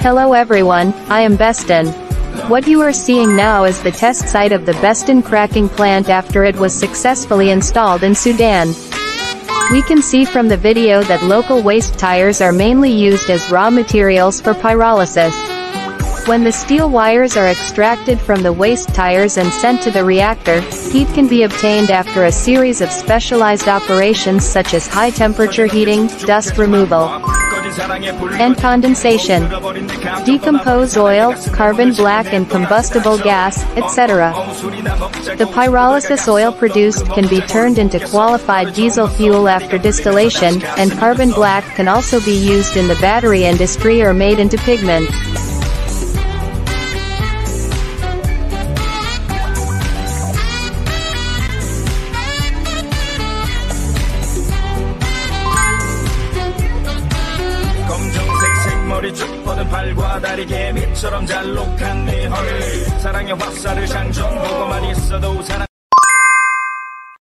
Hello everyone, I am Beston. What you are seeing now is the test site of the Beston cracking plant after it was successfully installed in Sudan. We can see from the video that local waste tires are mainly used as raw materials for pyrolysis. When the steel wires are extracted from the waste tires and sent to the reactor, heat can be obtained after a series of specialized operations such as high-temperature heating, dust removal, and condensation. Decompose oil, carbon black and combustible gas, etc. The pyrolysis oil produced can be turned into qualified diesel fuel after distillation, and carbon black can also be used in the battery industry or made into pigment. 머리 쭉 뻗은 팔과 다리 개미처럼 잘록한 네 허리 사랑의 화살을 상전 보고만 있어도 사랑